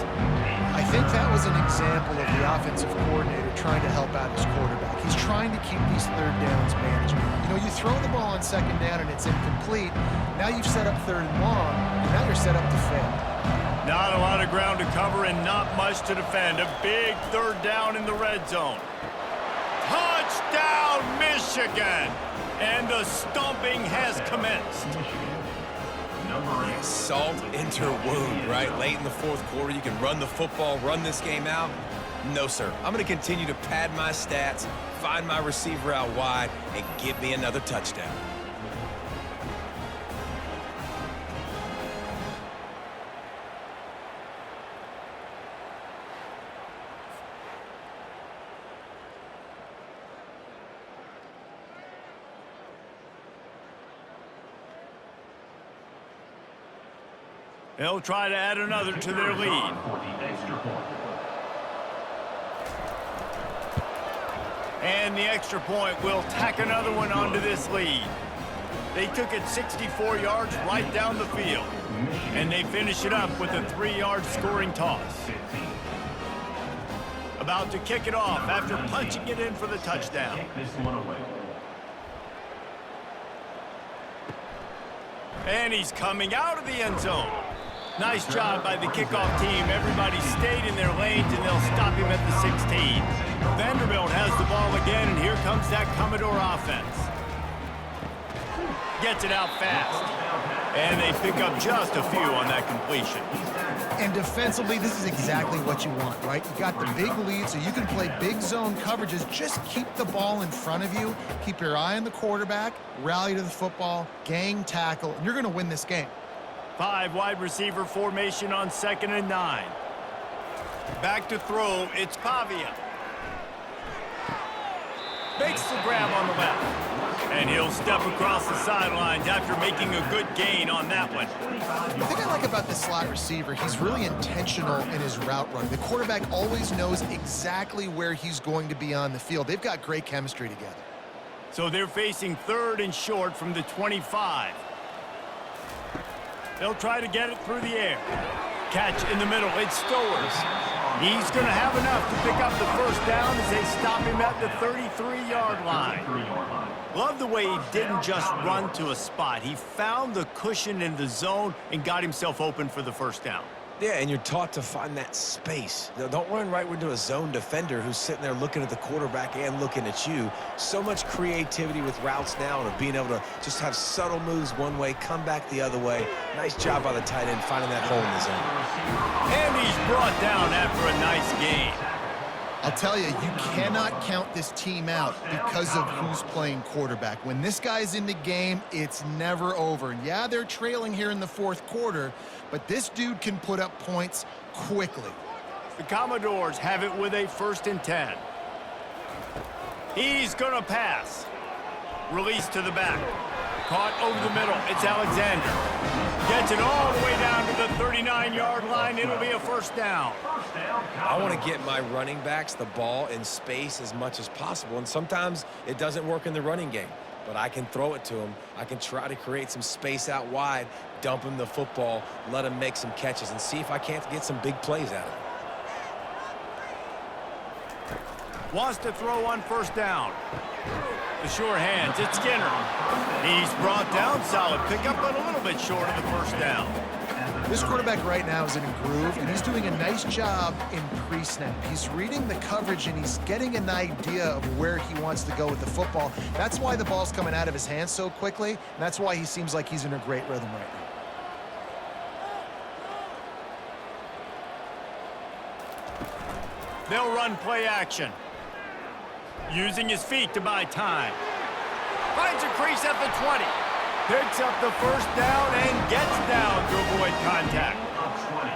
S3: I think that was an example of the offensive coordinator trying to help out his quarterback. He's trying to keep these 3rd downs manageable. You know, you throw the ball on 2nd down and it's incomplete. Now you've set up 3rd and long, and now you're set up to fail.
S1: Not a lot of ground to cover and not much to defend. A big 3rd down in the red zone. Touchdown, Michigan! And the stomping has commenced.
S2: Salt into wound, right? Late in the 4th quarter, you can run the football, run this game out. No, sir. I'm going to continue to pad my stats, find my receiver out wide, and give me another touchdown.
S1: They'll try to add another to their lead. And the extra point will tack another one onto this lead. They took it 64 yards right down the field. And they finish it up with a 3-yard scoring toss. About to kick it off after punching it in for the touchdown. And he's coming out of the end zone. Nice job by the kickoff team. Everybody stayed in their lanes, and they'll stop him at the 16. Vanderbilt has the ball again, and here comes that Commodore offense. Gets it out fast. And they pick up just a few on that completion.
S3: And defensively, this is exactly what you want, right? You got the big lead, so you can play big zone coverages. Just keep the ball in front of you. Keep your eye on the quarterback. Rally to the football. Gang tackle. And you're going to win this game.
S1: 5 wide receiver formation on 2nd and 9. Back to throw. It's Pavia. Makes the grab on the left. And he'll step across the sidelines after making a good gain on that one.
S3: The thing I like about this slot receiver, he's really intentional in his route run. The quarterback always knows exactly where he's going to be on the field. They've got great chemistry together.
S1: So they're facing 3rd and short from the 25. They'll try to get it through the air. Catch in the middle. It's Stowers. He's going to have enough to pick up the first down as they stop him at the 33-yard line. Love the way he didn't just run to a spot. He found the cushion in the zone and got himself open for the first down.
S2: Yeah, and you're taught to find that space. Don't run right into a zone defender who's sitting there looking at the quarterback and looking at you. So much creativity with routes now and being able to just have subtle moves one way, come back the other way. Nice job by the tight end finding that hole in the zone.
S1: And he's brought down after a nice gain.
S3: I'll tell you, you cannot count this team out because of who's playing quarterback. When this guy's in the game, it's never over. And yeah, they're trailing here in the 4th quarter, but this dude can put up points quickly.
S1: The Commodores have it with a 1st and 10. He's going to pass. Release to the back. Caught over the middle. It's Alexander. Gets it all the way down to the 39-yard line. It'll be a first down.
S2: I want to get my running backs the ball in space as much as possible, and sometimes it doesn't work in the running game, but I can throw it to them. I can try to create some space out wide, dump him the football, let him make some catches, and see if I can't get some big plays out of it.
S1: Wants to throw on first down. The sure hands, it's Skinner. He's brought down, solid pickup, but a little bit short of the first down.
S3: This quarterback right now is in a groove, and he's doing a nice job in pre-snap. He's reading the coverage, and he's getting an idea of where he wants to go with the football. That's why the ball's coming out of his hands so quickly, and that's why he seems like he's in a great rhythm right now.
S1: They'll run play action. Using his feet to buy time. Finds a crease at the 20. Picks up the first down and gets down to avoid contact.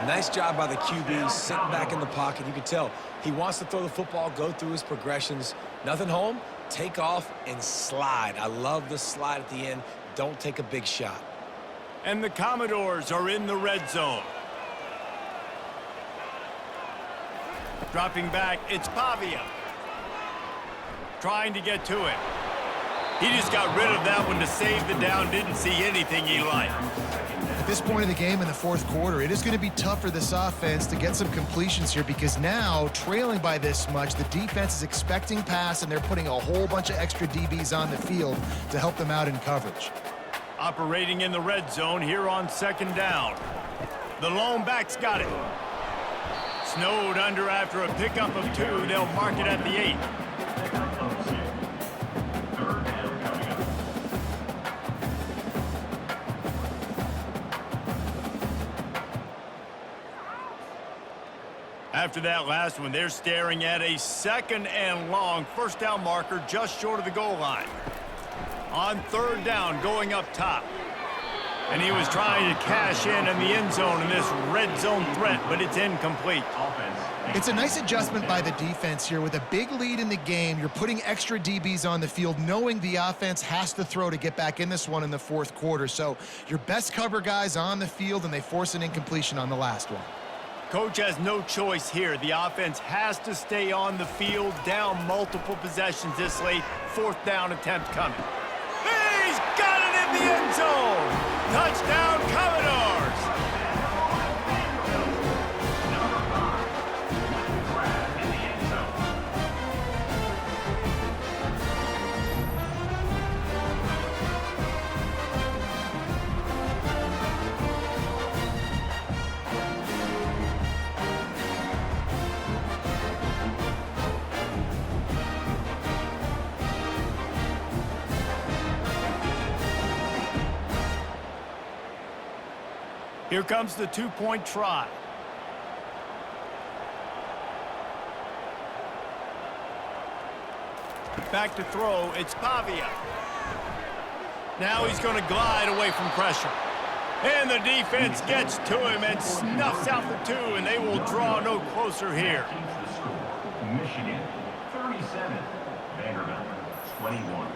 S2: Nice job by the QB, sitting back in the pocket. You can tell he wants to throw the football, go through his progressions. Nothing home, take off and slide. I love the slide at the end. Don't take a big shot.
S1: And the Commodores are in the red zone. Dropping back, it's Pavia. Trying to get to it. He just got rid of that one to save the down. Didn't see anything he liked.
S3: At this point in the game in the 4th quarter, it is going to be tough for this offense to get some completions here because now, trailing by this much, the defense is expecting pass, and they're putting a whole bunch of extra DBs on the field to help them out in coverage.
S1: Operating in the red zone here on 2nd down. The lone back's got it. Snowed under after a pickup of 2. They'll mark it at the 8. After that last one, they're staring at a 2nd and long. First down marker just short of the goal line. On 3rd down, going up top. And he was trying to cash in the end zone in this red zone threat, but it's incomplete.
S3: It's a nice adjustment by the defense here. With a big lead in the game, you're putting extra DBs on the field, knowing the offense has to throw to get back in this one in the 4th quarter. So your best cover guys on the field, and they force an incompletion on the last one.
S1: Coach has no choice here. The offense has to stay on the field, down multiple possessions this late. 4th down attempt coming. He's got it in the end zone. Touchdown, Commodores.
S4: Number 5 with the grab in the end zone.
S1: Here comes the 2-point try. Back to throw, it's Pavia. Now he's going to glide away from pressure. And the defense gets to him and snuffs out the 2, and they will draw no closer here.
S4: Keeps the score. Michigan 37, Vanderbilt 21.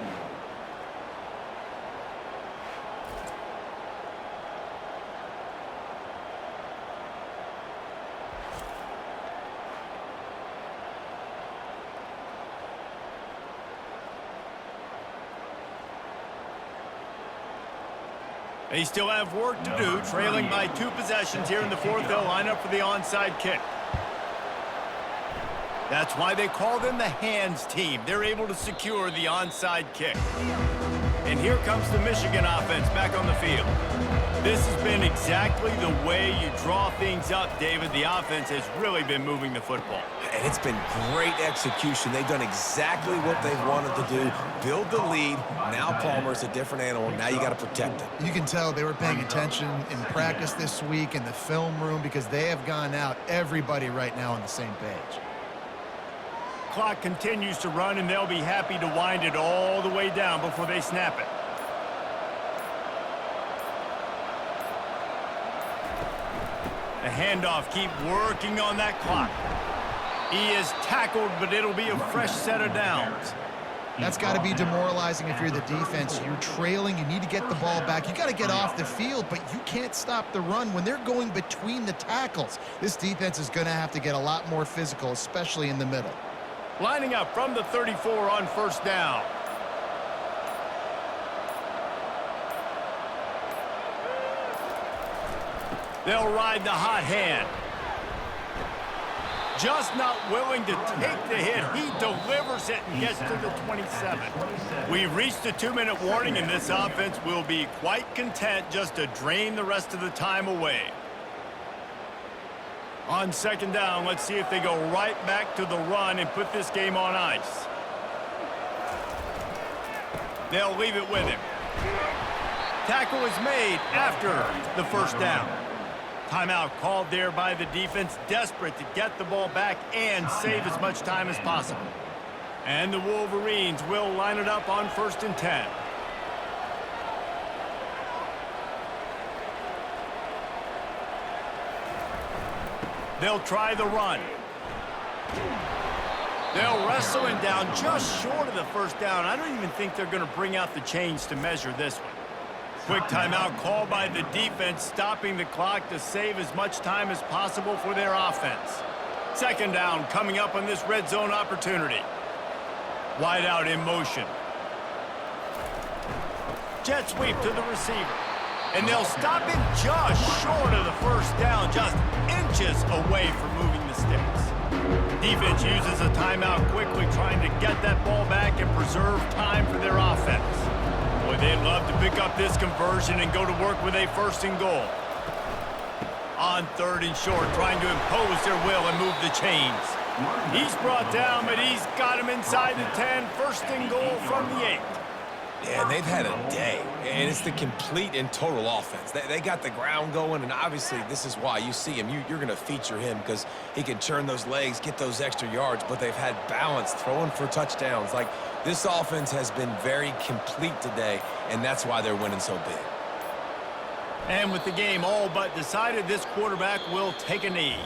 S1: They still have work to do, trailing by 2 possessions here in the 4th. They'll line up for the onside kick. That's why they call them the hands team. They're able to secure the onside kick. And here comes the Michigan offense back on the field. This has been exactly the way you draw things up, David. The offense has really been moving the football.
S2: And it's been great execution. They've done exactly what they've wanted to do. Build the lead. Now Palmer's a different animal. Now you got to protect it.
S3: You can tell they were paying attention in practice this week in the film room because they have gone out, everybody right now on the same page.
S1: Clock continues to run, and they'll be happy to wind it all the way down before they snap it. The handoff, keep working on that clock. He is tackled, but it'll be a fresh set of downs.
S3: That's got to be demoralizing if you're the defense. You're trailing. You need to get the ball back. You got to get off the field, but you can't stop the run when they're going between the tackles. This defense is going to have to get a lot more physical, especially in the middle.
S1: Lining up from the 34 on 1st down. They'll ride the hot hand. Just not willing to take the hit. He delivers it and gets to the 27. We've reached the 2-minute warning, and this offense will be quite content just to drain the rest of the time away. On 2nd down, let's see if they go right back to the run and put this game on ice. They'll leave it with him. Tackle is made after the 1st down. Timeout called there by the defense, desperate to get the ball back and save as much time as possible. And the Wolverines will line it up on 1st and 10. They'll try the run. They'll wrestle him down just short of the 1st down. I don't even think they're going to bring out the chains to measure this one. Quick timeout called by the defense, stopping the clock to save as much time as possible for their offense. 2nd down coming up on this red zone opportunity. Wide out in motion. Jet sweep to the receiver. And they'll stop him just short of the 1st down, just inches away from moving the sticks. Defense uses a timeout quickly, trying to get that ball back and preserve time for their offense. Boy, they'd love to pick up this conversion and go to work with a 1st and goal. On 3rd and short, trying to impose their will and move the chains. He's brought down, but he's got him inside the 10. 1st and goal from the 8.
S2: Yeah, and they've had a day, and it's the complete and total offense. They got the ground going, and obviously this is why you see him. You're going to feature him because he can churn those legs, get those extra yards, but they've had balance, throwing for touchdowns. Like, this offense has been very complete today, and that's why they're winning so big.
S1: And with the game all but decided, this quarterback will take a knee.